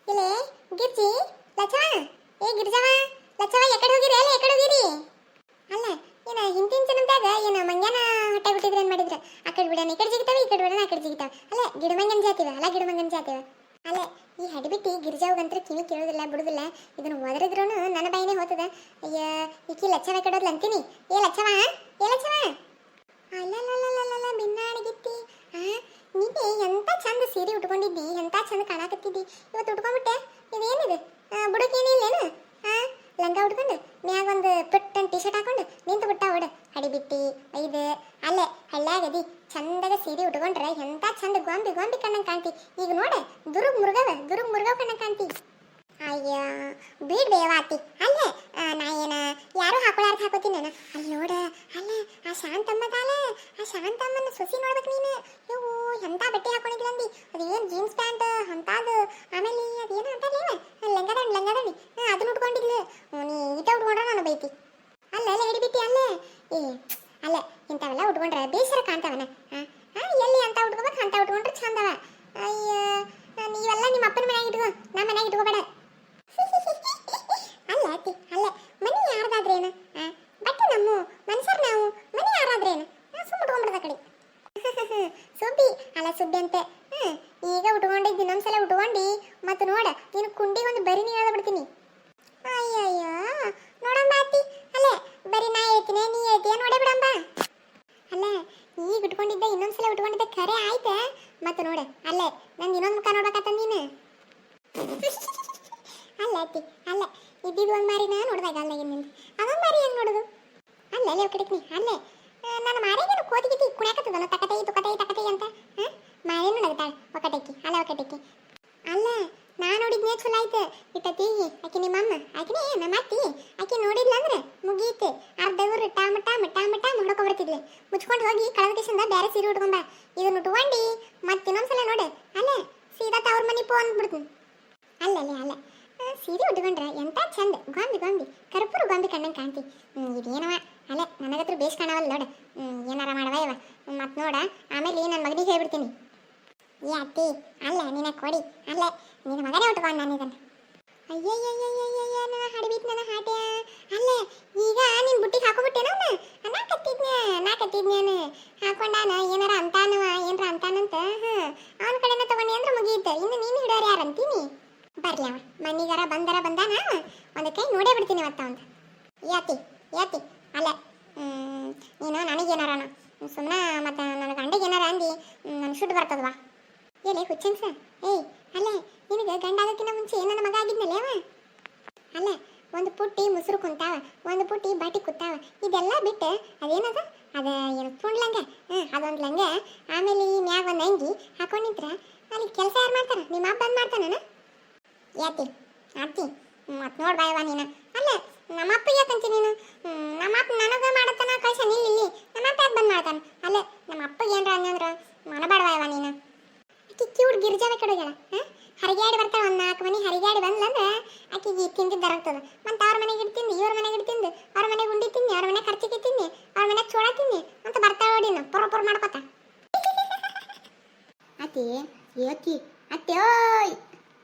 ಇಲ್ಲೇ ಗಿರ್ಜಿ ಲಚವ ಏ ಗಿರ್ಜವ ಲಚವ ಎಕಡೆ ಹೋಗಿರಿ ಅಲ್ಲ ಎಕಡೆ ಹೋಗಿರಿ ಅಲ್ಲ ಏನ ಹಿಂದಿನ ಜನ್ಮದಾಗ ಏನ ಮಂಗ್ಯಾನ ಹಟ್ಟೆ ಬಿಟ್ಟಿದ್ರೆ ಏನ್ ಮಾಡಿದ್ರ ಆ ಕಡೆ ಬಿಡಣ ಈ ಕಡೆ ಜಿಗಿತಾವ ಈ ಕಡೆ ಬಿಡಣ ಆ ಕಡೆ ಜಿಗಿತಾವ ಅಲ್ಲ ಗಿಡಮಂಗನ್ ಜಾತಿವ ಅಲ್ಲ ಗಿಡಮಂಗನ್ ಜಾತಿವ ಅಲ್ಲ ಈ ಹಡಿಬಿಟ್ಟಿ ಗಿರ್ಜಾವ್ಗಂತ್ರ ಕಿವಿ ಕೇಳೋದಿಲ್ಲ ಬಿಡುದಿಲ್ಲ ಇದನ್ನ ಒದರಿದ್ರು ನನ್ನ ಬಾಯಿನೇ ಹೋತದ ಅಯ್ಯ ಈಕಿ ಲಚ್ಚವ ಕಡೋದ್ಲ ಅಂತೀನಿ ಏ ಲಚ್ಚವ ಅಲ್ಲಲ್ಲಲ್ಲಲ್ಲ ಬಿನ್ನಾಣಿಗಿತ್ತಿ ನೀನೆ ಎಂತ ಚಂದ ಸೀರೆ ಉಟ್ಕೊಂಡಿದ್ದಿ ಎಂತ ಚಂದ ಕಾಣಕತ್ತಿದ್ದಿ ಇವತ್ತು ಉಟ್ಕೊಂಡ್ಬಿಟ್ಟೆ ಇದೇನಿದೆ ಬುಡಕೇನಿಲ್ಲೇನು ಲಂಗ ಉಟ್ಕೊಂಡು ಮ್ಯಾಗ ಒಂದು ಪುಟ್ಟನ್ ಟಿ ಶರ್ಟ್ ಹಾಕೊಂಡು ನಿಂತು ಬಿಟ್ಟ ಓಡ ಹಡಿಬಿಟ್ಟಿ ಇದು ಅಲ್ಲೇ ಹಳ್ಳ್ಯಾಗದಿ ಚಂದಾಗ ಸೀರೆ ಉಟ್ಕೊಂಡ್ರೆ ಎಂತ ಚಂದ ಗೊಂಬಿ ಕಣ್ಣಂಗೆ ಕಾಣ್ತಿ ಈಗ ನೋಡ ದುರ್ಗ್ ಮುರುಗವ ಕಣ್ಣಂಗೆ ಕಾಣ್ತಿ ಅಯ್ಯ ಬೀಡ್ ಬೇವಾತಿ ಅಲ್ಲೇ ನಾ ಏನ ಯಾರು ಹಾಕೊಳ್ಳಾರ್ದ ಹಾಕೋತೀನಿ ನಾನು ಅಲ್ಲಿ ನೋಡ ಅಲ್ಲೇ ಆ ಶಾಂತಮ್ಮನ ಸೊಸಿ ನೋಡ್ಬೇಕು ನೀನು ಇವು ಎಂತ ಬಟ್ಟೆ ಹಾಕೊಂಡಿದ್ಲ ಅಂದಿ ಅದೇನು ಜೀನ್ಸ್ ಪ್ಯಾಂಟ್ ಅಂತಾದು ಆಮೇಲೆ ಅದೇನು ಅಂತಾರೇವ ಲಂಗದಣ್ಣಿ ಅದನ್ನ ಉಟ್ಕೊಂಡಿದ್ಲು ನೀ ಈಟ ಉಟ್ಕೊಂಡ್ರೆ ನಾನು ಬೈತಿ ಅಲ್ಲ ಹಿಡಿಬಿಟ್ಟಿ ಅಲ್ಲೇ ಏ ಅಲ್ಲ ಇಂಥವೆಲ್ಲ ಉಟ್ಕೊಂಡ್ರೆ ಬೇಸರ ಕಾಣ್ತಾವನ ಎಲ್ಲಿ ಅಂತ ಉಟ್ಕೋಬೇಕು ಅಂತ ಉಟ್ಕೊಂಡ್ರೆ ಚಂದವ ಅಯ್ಯ ನೀವೆಲ್ಲ ನಿಮ್ಮ ಅಪ್ಪನ ಮನ್ಯಾಗ ಇಟ್ಕೋ ನಮ್ಮ ಮನ್ಯಾಗ ಇಟ್ಕೋಬೇಡ ಅಲ್ಲ ಅತ್ತಿ ಅಲ್ಲ ಮನಿ ಯಾರ್ದಾದ್ರೇನು ಬಟ್ಟೆ ನಮ್ಮ ಮನ್ಸರ್ ನಾವು ಮನಿ ಯಾರಾದ್ರೇನು ಸುಮ್ಮ ಉಟ್ಕೊಂಡ್ಬಿಡ್ದ ಕಡೆ ಸುಬ್ಬಿ ಅಲ್ಲ ಸುಬ್ಬಿ ಅಂತೆ ಈಗ ಉಟ್ಕೊಂಡಿದ್ದು ಇನ್ನೊಂದ್ಸಲ ಉಟ್ಕೊಂಡು ಮತ್ತು ನೋಡ ನೀನು ಕುಂಡಿ ಒಂದು ಬರಿ ನೀ ಹೇಳ್ಬಿಡ್ತೀನಿ ಅಯ್ಯಯ್ಯ ನೋಡಂಬ ಅತ್ತಿ ಅಲ್ಲೇ ಬರೀ ನಾ ಹೇಳ್ತೀನಿ ನೀ ಹೇಳ್ತೀಯ ನೋಡೇ ಬಿಡಂಬ ಅಲ್ಲ ಈಗ ಉಟ್ಕೊಂಡಿದ್ದೆ ಇನ್ನೊಂದ್ಸಲ ಉಟ್ಕೊಂಡಿದ್ದೆ ಖರೆ ಆಯ್ತಾ ಮತ್ತು ನೋಡ ಅಲ್ಲೇ ನಂದು ಇನ್ನೊಂದು ಮುಖ ನೋಡ್ಬೇಕತ್ತ ನೀನು ಅಲ್ಲ ಅತ್ತಿ ಅಲ್ಲ ಇದ್ದಿದ್ದು ಒಂದು ಮಾರಿನ ನೋಡ್ದಾಗ ಅಲ್ಲಾಗ ನಿಂದು ಅದೊಂದು ಮಾರಿ ಹೆಂಗೆ ನೋಡೋದು ಅಲ್ಲ ಅಲ್ಲೇ ಕಡಿಕ್ನಿ ಅಲ್ಲೇ ನನ್ನ ಮಾರಿಗೇನು ಕೋತಿಗಿತಿ ಕುಣ್ಯಾಕತ್ತದಲ್ಲ ತಕತೈ ಅಂತ ಮಾರೇನು ನಗತಾಳೆ ಒಕ್ಕಟಕ್ಕಿ ಅಲ್ಲ ಒಕ್ಕಟಕ್ಕಿ ಅಲ್ಲ ನಾ ನೋಡಿದ್ನೇ ಚಲೋ ಆಯ್ತು ಇಟ್ಟತಿ ಆಕಿ ನಿಮ್ಮಮ್ಮ ಆಕಿನೇ ನಮ್ಮ ಅತ್ತಿ ಆಕಿ ನೋಡಿದ್ಲ ಅಂದ್ರೆ ಮುಗೀತು ಅರ್ಧ ಊರು ಟಾಮ ಹೊಡ್ಕೊಂಡ್ಬರ್ತಿದ್ಲೆ ಮುಚ್ಕೊಂಡು ಹೋಗಿ ಕಳೆದ ಕಿಶಿಂದ ಬೇರೆ ಸೀರೆ ಉಟ್ಕೊಂಬ ಇದನ್ನ ಉಟ್ಕೊಂಡು ಮತ್ತೆ ಇನ್ನೊಂದ್ಸಲ ನೋಡೆ ಅಲ್ಲೇ ಸೀದಾ ತವ್ರ ಮನೆ ಪೋ ಅಂದ್ಬಿಡ್ತೀನಿ ಅಲ್ಲ ಸೀರೆ ಉಟ್ಕೊಂಡ್ರೆ ಎಂತ ಚಂದ ಗೊಂಬಿ ಕರ್ಪೂರ ಗೊಂಬಿ ಕಣ್ಣಂಗೆ ಕಾಣ್ತಿ ಇದೇನವ ಅಲ್ಲ ನನಗತ್ರ ಬೇಸ್ ಕಾಣವಲ್ಲ ನೋಡ ಏನಾರ ಮಾಡವ ಇವ ಮತ್ತೆ ನೋಡ ಆಮೇಲೆ ನನ್ನ ಮಗನಿಗೆ ಹೇಳ್ಬಿಡ್ತೀನಿ ಏ ಅತ್ತಿ ಅಲ್ಲ ನಿನ್ನ ಕೊಡಿ ಅಲ್ಲ ನಿನ್ನ ಮಗನೇ ಉಟ್ಕೊಂಡು ನಾನು ಇದನ್ನು ಅಯ್ಯಯ್ಯಯ್ಯಯ್ಯಯ್ಯ ನನ್ನ ಹಡಿಬಿಟ್ಟು ನನ್ನ ಹಾಟ್ಯ ಅಲ್ಲ ಈಗ ನಿನ್ನ ಬುಟ್ಟಿಗೆ ಹಾಕೋಬಿಟ್ಟೇನ ನಾ ಕತ್ತಿದ್ನೇನು ಹಾಕೊಂಡಾನ ಏನಾರ ಅಂತಾನಂತ ಅವನ ಕಡೆನ ತಗೊಂಡಿ ಅಂದ್ರೆ ಮುಗಿಯುತ್ತೆ ಇನ್ನು ನೀನು ಹಿಡೋರು ಯಾರಂತೀನಿ ಬರ್ಲಿ ಅವ ಮನಿಗಾರ ಬಂದಾನ ಒಂದು ಕೈ ನೋಡೇ ಬಿಡ್ತೀನಿ ಇವತ್ತ ಅಂತ ಯಾತಿ ಅಲ್ಲ ನೀನು ನನಗೇನಾರಣ ಸುಮ್ಮನೆ ಮತ್ತು ನನ್ನ ಗಂಡಿಗೆ ಏನಾರ ಅಂದು ನನ್ನ ಸುಟ್ಟು ಬರ್ತದವಾ ಏನೇ ಹುಚ್ಚನ್ಸ ಏಯ್ ಅಲ್ಲ ನಿನಗೆ ಗಂಡ ಆಗೋಕ್ಕಿಂತ ಮುಂಚೆ ನನ್ನ ಮಗ ಆಗಿದ್ನಲ್ಲ ಅವ ಅಲ್ಲ ಒಂದು ಪುಟ್ಟಿ ಮುಸುರು ಕುಂತಾವ ಒಂದು ಪುಟ್ಟಿ ಬಾಟಿ ಕುತ್ತಾವ ಇದೆಲ್ಲ ಬಿಟ್ಟು ಅದೇನದ ಏನು ತುಂಡು ಲಂಗ ಅದೊಂದು ಲಂಗ ಆಮೇಲೆ ಈ ಮ್ಯಾಗ ಒಂದು ಅಂಗಿ ಹಾಕೊಂಡಿದ್ರ ಅಲ್ಲಿ ಕೆಲಸ ಯಾರು ಮಾಡ್ತಾರ ನಿಮ್ಮ ಅಪ್ಪ ಬಂದು ಮಾಡ್ತಾನ ಯಾತಿ ಅತ್ತಿ ಮತ್ತು ನೋಡಿ ಬಾಯವ ನೀನು ಅಲ್ಲ ನಮ್ಮ ಅಪ್ಪ ಯಾಕಂತಿ ನೀನು ನಮ್ಮ ಅಪ್ಪ ನನಗೆ ಮಾಡತ್ತಾನ ಕಳ್ಸಾನ ಇಲ್ಲಿ ನಮ್ಮ ಅಪ್ಪ ಯಾಕೆ ಬಂದು ಮಾಡ್ತಾನೆ ಅಲ್ಲ ನಮ್ಮ ಅಪ್ಪಗೆ ಏನ್ರ ಅನ್ನಂದ್ರೆ ಮನಬಾಡ್ವಾಯವ ನೀನು ಆಕಿ ಕ್ಯೂಟ್ ಗಿರ್ಜಾವೆ ಕಡೆಗಳ ಹರಿಗಾಡಿ ಬರ್ತಾಳೆ ಒಂದು 4 ಮನೆ ಹರಿಗಾಡಿ ಬಂದ್ಲಂದ್ರೆ ಆಕಿಗೆ ತಿಂದಿದ್ದಾರಾಗ್ತದೆ ಮತ್ತು ಅವ್ರ ಮನೆಗೆ ತಿಂದು ಇವ್ರ ಮನೆಗೆ ತಿಂದು ಅವ್ರ ಮನೆಗೆ ಉಂಡಿ ತಿನ್ನಿ ಅವ್ರ ಮನೆ ಖರ್ಚಿಗೆ ತಿನ್ನಿ ಅವ್ರ ಮನೆಗೆ ಚೋಳ ತಿನ್ನಿ ಅಂತ ಬರ್ತಾಳೆ ನೋಡಿ ನಾ ಪೊರ ಮಾಡ್ಕೊತ ಅತ್ತಿ ಓಯ್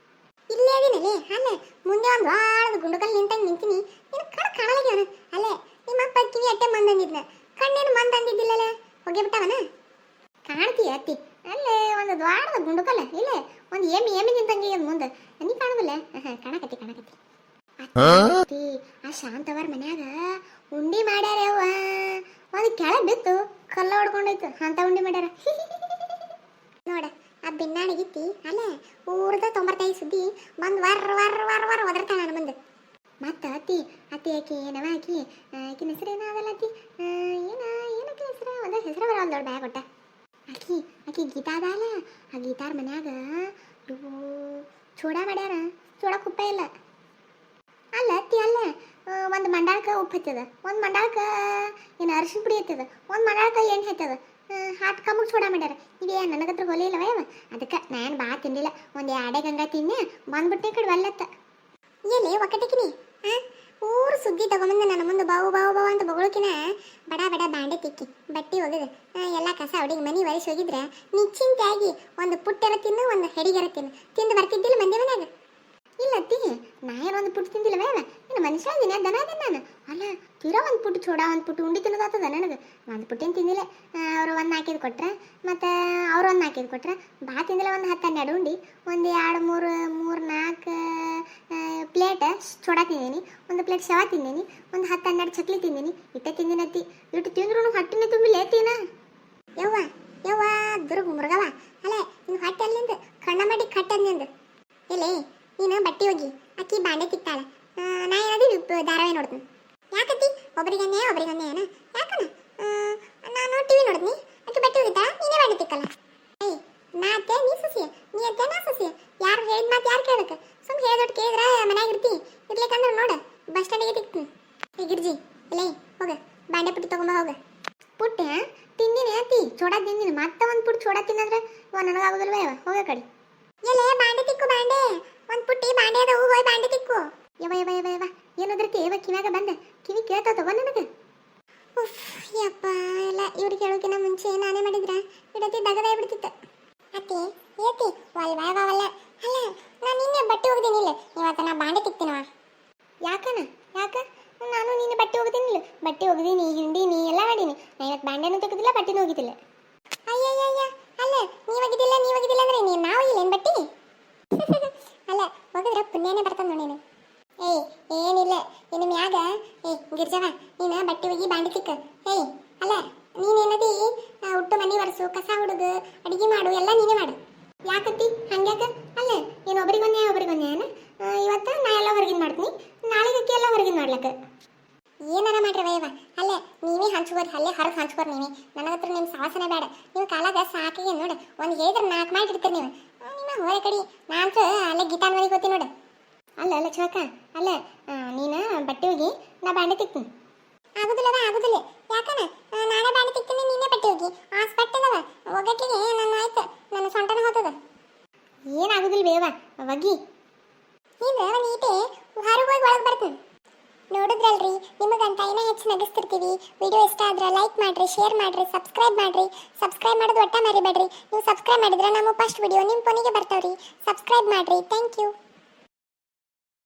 ಇಲ್ಲೇ ಅದೀನಲ್ಲಿ ಅಲ್ಲ ಮುಂದೆ ಒಂದು ಭಾಳದ ಗುಂಡುಕಲ್ಲಿ ನಿಂತೀನಿ ನೀನು ಕಾಣಲಾಗ್ಯವನ ಅಲ್ಲೇ ನಿಮ್ಮ ಅಪ್ಪ ಕಿವಿ ಅಟ್ಟೆ ಮಂದಂದಿದ್ನ ಕಣ್ಣೇನು ಮಂದಂದಿದ್ದಿಲ್ಲಲ್ಲ ಹೋಗಿ ಬಿಟ್ಟವನ ಕಾಣ್ತೀಯ ಅತ್ತಿ ಅಲ್ಲೇ ಒಂದು ದ್ವಾರದ ಗುಂಡುಕಲ್ಲ ಇಲ್ಲ ಒಂದು ಎಮ್ಮಿ ನಿಂತಂಗೆ ಮುಂದೆ ನೀ ಕಾಣಬಲ್ಲ ಕಾಣಕತ್ತಿ ಅತ್ತಿ ಆ ಶಾಂತವರ ಮನ್ಯಾಗ ಉಂಡಿ ಮಾಡ್ಯಾರ ಅವ್ವ ಒಂದು ಕೆಳಗೆ ಬಿತ್ತು ಕಲ್ಲ ಹೊಡ್ಕೊಂಡೈತು ಅಂತ ಉಂಡಿ ಮಾಡ್ಯಾರ ನೋಡ ಆ ಬಿನ್ನಾಣಿಗಿತ್ತಿ ಅಲ್ಲ ಊರ್ದ 95 ಸುದ್ದಿ ಬಂದು ವಾರ ಒದರ್ತಾಳ ನಾನು ಮುಂದೆ ಮತ್ತು ಅತ್ತಿ ಆಕಿ ಏನವ ಆಕಿನ ಹೆಸರು ಏನಾಗಲ್ಲ ಅತ್ತಿ ಏನಕ್ಕೆ ಹೆಸರು ಒಂದು ಹೆಸರು ಬರೋಲ್ಲ ದೊಡ್ಡ ಬ್ಯಾಗ ಕೊಟ್ಟ ಆಕಿ ಗೀತಾ ಅದಲ್ಲ ಆ ಗೀತಾರ ಮನ್ಯಾಗ ಚೂಡ ಮಾಡ್ಯಾರ ಚೂಡ ಕುಪ್ಪ ಇಲ್ಲ ಅಲ್ಲ ಅತ್ತಿ ಅಲ್ಲ ಒಂದು ಮಂಡಾಳಕ್ಕೆ ಉಪ್ಪು ಹತ್ತದ ಒಂದು ಮಂಡಾಳಕ್ಕೆ ಏನು ಅರಿಶಿನ ಪುಡಿ ಹತ್ತದ ಒಂದು ಮಂಡಾಳಕ್ಕೆ ಎಣ್ಣೆ ಹತ್ತದ ಹಾಟ್ ಕಮ್ಮಗ್ ಚೂಡ ಮಾಡ್ಯಾರ ಇದೇ ನನಗತ್ರ ಹೊಲೆ ಇಲ್ಲವ ಅದಕ್ಕೆ ನಾನು ಭಾಳ ತಿಂದಿಲ್ಲ ಒಂದು 2 ಗಂಗಾ ತಿನ್ನೆ ಬಂದ್ಬಿಟ್ಟೆ ಕಡೆ ಒಲ್ಲತ್ತ ಎಲ್ಲಿ ಒಕ್ಕಟಿಕಿನಿ ಊರು ಸುದ್ದಿ ತಗೊಂಬಂದು ನನ್ನ ಮುಂದೆ ಬಾವು ಅಂತ ಬಗಳಕಿನ ಬಡ ಬಾಂಡೆ ತಿಕ್ಕಿ ಬಟ್ಟೆ ಒಗೆದು ಎಲ್ಲ ಕಸ ಅವಡಿಗೆ ಮನೆ ಒರೆಸಿ ಹೋಗಿದ್ರೆ ನಿಶ್ಚಿಂತೆಯಾಗಿ ಒಂದು ಪುಟ್ಟೆರ ತಿನ್ನು ಒಂದು ಹೆಡಿಗೆರ ತಿಂದು ಬರ್ತಿದ್ದಿಲ್ಲ ಮಂದಿ ಮನ್ಯಾಗ ಇಲ್ಲ ಅತ್ತಿ, ನಾ ಏನೊಂದು ಪುಟ್ಟು ತಿಂದಿಲ್ಲವೇ ಇನ್ನು ಮನುಷ್ಯ ದಿನ ದನ ಅದನ್ನ ನಾನು ಅಲ್ಲ ತೀರಾ ಒಂದು ಪುಟ್ಟು ಚೂಡ ಒಂದು ಪುಟ್ಟು ಉಂಡಿ ತಿನ್ನೋದಾಗ್ತದ ನನಗೆ. ಒಂದು ಪುಟ್ಟೇನು ತಿಂದಿಲ್ಲ. ಅವರು ಒಂದು ನಾಲ್ಕೈದು ಕೊಟ್ರೆ ಮತ್ತು ಅವ್ರು ಒಂದು ನಾಲ್ಕೈದು ಕೊಟ್ರೆ ಭಾಳ ತಿಂದಿಲ್ಲ. ಒಂದು 10-12 ಉಂಡಿ, ಒಂದು 2-3-4 ಪ್ಲೇಟ್ ಚೂಡ ತಿಂದೀನಿ, ಒಂದು ಪ್ಲೇಟ್ ಶವ ತಿಂದೀನಿ, ಒಂದು 10-12 ಚಕ್ಲಿ ತಿಂದೀನಿ. ಇಟ್ಟೆ ತಿಂದಿನತ್ತಿ. ಇಟ್ಟು ತಿಂದ್ರು ಹೊಟ್ಟಿನ ತುಂಬಿಲ್ಲ ಏತೀನ. ಯವ್ವ ಯವ್ವ ದುರ್ಗ ಮುರುಗವ ಅಲ್ಲ ಇನ್ನು ಹೊಟ್ಟೆ ಅಲ್ಲಿಂದ ಕಣ್ಣ ಮಾಡಿ ಕಟ್ಟಂದಿಂದ ಎಲ್ಲಿ ನೀನು ಬಟ್ಟೆ ಹೋಗಿ ಅಕ್ಕಿ ಬಾಂಡೆ ತಿಕ್ತಾಳ. ನಾ ಏನಾದ್ರು ಧಾರಾವಾಹಿ ನೋಡ್ತೀನಿ. ಯಾಕತ್ತಿ ಒಬ್ರಿಗನ್ನೇ ಏನ ಯಾಕನ ನಾನು ಟಿವಿ ನೋಡ್ತೀನಿ. ಅಕ್ಕಿ ಬಟ್ಟೆ ಹೋಗಿದ್ದ ನೀನೇ ಬಾಂಡೆ ತಿಕ್ಕಲ್ಲ. ಏಯ್ ನಾ ಅತ್ತೆ ನೀ ಸೊಸಿ, ನೀ ಅತ್ತೆ ನಾ ಸೊಸಿ. ಯಾರು ಹೇಳಿದ ಮಾತು ಯಾರು ಕೇಳಕ್ಕೆ? ಸುಮ್ಮನೆ ಹೇಳಿದೊಟ್ಟು ಕೇಳಿದ್ರೆ ಮನ್ಯಾಗ ಇರ್ತಿ. ಇರ್ಲಿಕ್ಕಂದ್ರೆ ನೋಡು ಬಸ್ ಸ್ಟ್ಯಾಂಡಿಗೆ ತಿಕ್ತೀನಿ. ಈ ಗಿರ್ಜಿ ಇಲ್ಲೇ ಹೋಗ ಬಾಂಡೆ ಪುಟ್ಟಿ ತಗೊಂಬ ಹೋಗ. ಪುಟ್ಟೆ ತಿಂದಿನಿ ಅತ್ತಿ, ಚೋಡ ತಿಂದಿನಿ. ಮತ್ತೆ ಒಂದು ಪುಟ್ಟು ಚೋಡ ತಿನ್ನಂದ್ರೆ ನನಗಾಗೋದಿಲ್ವೇ ಹೋಗ ಕಡೆ. ಎಲ್ಲೇ ಬಾಂಡೆ ತಿಕ್ಕು ಬಾಂಡೆ, ಒಂದು ಪುಟ್ಟಿ ಬಾಂಡೆ ಅದ ಹೋಗಿ ಬಾಂಡೆ ತಿಕ್ಕು. ಯವ ಏನದ್ರತಿ ಇವ ಕಿವ್ಯಾಗ ಬಂದ ಕಿವಿ ಕೇಳ್ತಾವ ತಗೋ ನನಗೆ. ಯಪ್ಪ ಎಲ್ಲ ಇವ್ರಿಗೆ ಹೇಳೋಕಿನ ಮುಂಚೆ ನಾನೇ ಮಾಡಿದ್ರ ಇಡತಿ ದಗದ ಬಿಡ್ತಿತ್ತು. ಅತ್ತಿ ಏತಿ ವಲ್ವಲ್ಲ ಅಲ್ಲ ನಾನು ನಿನ್ನೆ ಬಟ್ಟೆ ಹೋಗ್ತೀನಿಲ್ಲ, ಇವತ್ತು ನಾ ಬಾಂಡೆ ತಿಕ್ತೀನವ. ಯಾಕ ನಾನು ನಿನ್ನೆ ಬಟ್ಟೆ ಹೋಗ್ತೀನಿಲ್ಲ, ಬಟ್ಟೆ ಒಗ್ದೀನಿ ಹಿಂಡೀನಿ ಎಲ್ಲ ಮಾಡೀನಿ. ನಾ ಇವತ್ತು ಬಾಂಡೆನೂ ತೆಗೆದಿಲ್ಲ ಬಟ್ಟೆನೂ ಹೋಗಿದ್ದಿಲ್ಲ. ಅಯ್ಯಯ್ಯ ಅಲ್ಲ ನೀವಾಗಿದ್ದಿಲ್ಲ ಅಂದ್ರೆ ನೀನು ನಾವು ಇಲ್ಲ ಏನು ಬಟ್ಟಿ ಅಲ್ಲ ಹೋಗಿದ್ರೆ ಪುಣ್ಯನೇ ಬರ್ತದೆ ನೋಡಿ. ಏಯ್ ಏನಿಲ್ಲ ಇನ್ನು ಮ್ಯಾಗ ಗಿರ್ಜವ ನೀನು ಬಟ್ಟೆ ಹೋಗಿ ಬಾಂಡೆ ತಿಕ್ಕ. ಏಯ್ ಅಲ್ಲ ನೀನೇನದಿ ಹುಟ್ಟು ಮನೆ ಒರೆಸು, ಕಸ ಹುಡುಗು, ಅಡುಗೆ ಮಾಡು ಎಲ್ಲ ನೀನೇ ಮಾಡು. ಯಾಕತ್ತಿ ಹಂಗ್ಯಾಕ? ಅಲ್ಲ ಏನು ಒಬ್ರಿಗೊನ್ನೆ ಏನ ಇವತ್ತು ನಾ ಎಲ್ಲ ಹೊರಗಿನ ಮಾಡ್ತೀನಿ, ನಾಳೆಗಕ್ಕೆ ಎಲ್ಲ ಹೊರಗಿನ ಮಾಡ್ಲಕ್ಕ. ಏನಾರ ಮಾಡ್ರಿ ವಯವ ಅಲ್ಲೇ ನೀವೇ ಹಂಚ್ಕೋರಿ, ಅಲ್ಲೇ ಹೊರಗೆ ಹಂಚ್ಕೋರಿ ನೀವೇ. ನನ್ನ ಹತ್ರ ನಿಮ್ಮ ಸಾಹಸನೇ ಬೇಡ. ನೀವು ಕಾಲಾಗ ಸಾಕಿಗೆ ನೋಡು, ಒಂದು ಹೇಳಿದ್ರೆ 4 ಮಾಡಿರ್ತೀರಿ ನೀವು. ನಿಮ್ಮ ಹೋರೆ ಕಡಿ ನಾನಂತೂ ಅಲ್ಲೇ ಗೀತಾನ್ ಮನೆಗೆ ಹೋಗ್ತೀನಿ ನೋಡು. ಅಲ್ಲ ಚೋಕ ಅಲ್ಲ ನೀನು ಬಟ್ಟೆ ಹೋಗಿ ನಾ ಬಾಂಡೆ ತಿಕ್ತೀನಿ. ಆಗುದಿಲ್ಲ ಯಾಕನ ನಾನೇ ಬಾಂಡೆ ತಿಕ್ತೀನಿ, ನೀನೇ ಬಟ್ಟೆ ಹೋಗಿ. ಬಟ್ಟೆದವ ಒಗ್ಗಟ್ಟಿಗೆ ನನ್ನ ಆಯ್ತು, ನನ್ನ ಸೊಂಟನ ಹೋಗ್ತದ. ಏನಾಗುದಿಲ್ಲ ಬೇವ ಒಗ್ಗಿ ನೀನು ನೀಟೆ ಹೊರಗೆ ಹೋಗಿ ಒಳಗೆ ಬರ್ತೀನಿ. ನೋಡಿದ್ರಲ್ರಿ, ನಿಮಗಂತ ಏನೋ ಹೆಚ್ಚು ನಗಿಸ್ತಿರ್ತೀವಿ. ವಿಡಿಯೋ ಇಷ್ಟ ಆದ್ರೆ ಲೈಕ್ ಮಾಡ್ರಿ, ಶೇರ್ ಮಾಡ್ರಿ, ಸಬ್ಸ್ಕ್ರೈಬ್ ಮಾಡೋದು ಒಟ್ಟ ಮರಿಬೇಡ್ರಿ. ನೀವು ಸಬ್ಸ್ಕ್ರೈಬ್ ಮಾಡಿದ್ರೆ ನಮ್ಮ ಫಸ್ಟ್ ವಿಡಿಯೋ ನಿಮ್ಮ ಫೋನಿಗೆ ಬರ್ತಾವ್ರಿ. ಸಬ್ಸ್ಕ್ರೈಬ್ ಮಾಡ್ರಿ. Thank you.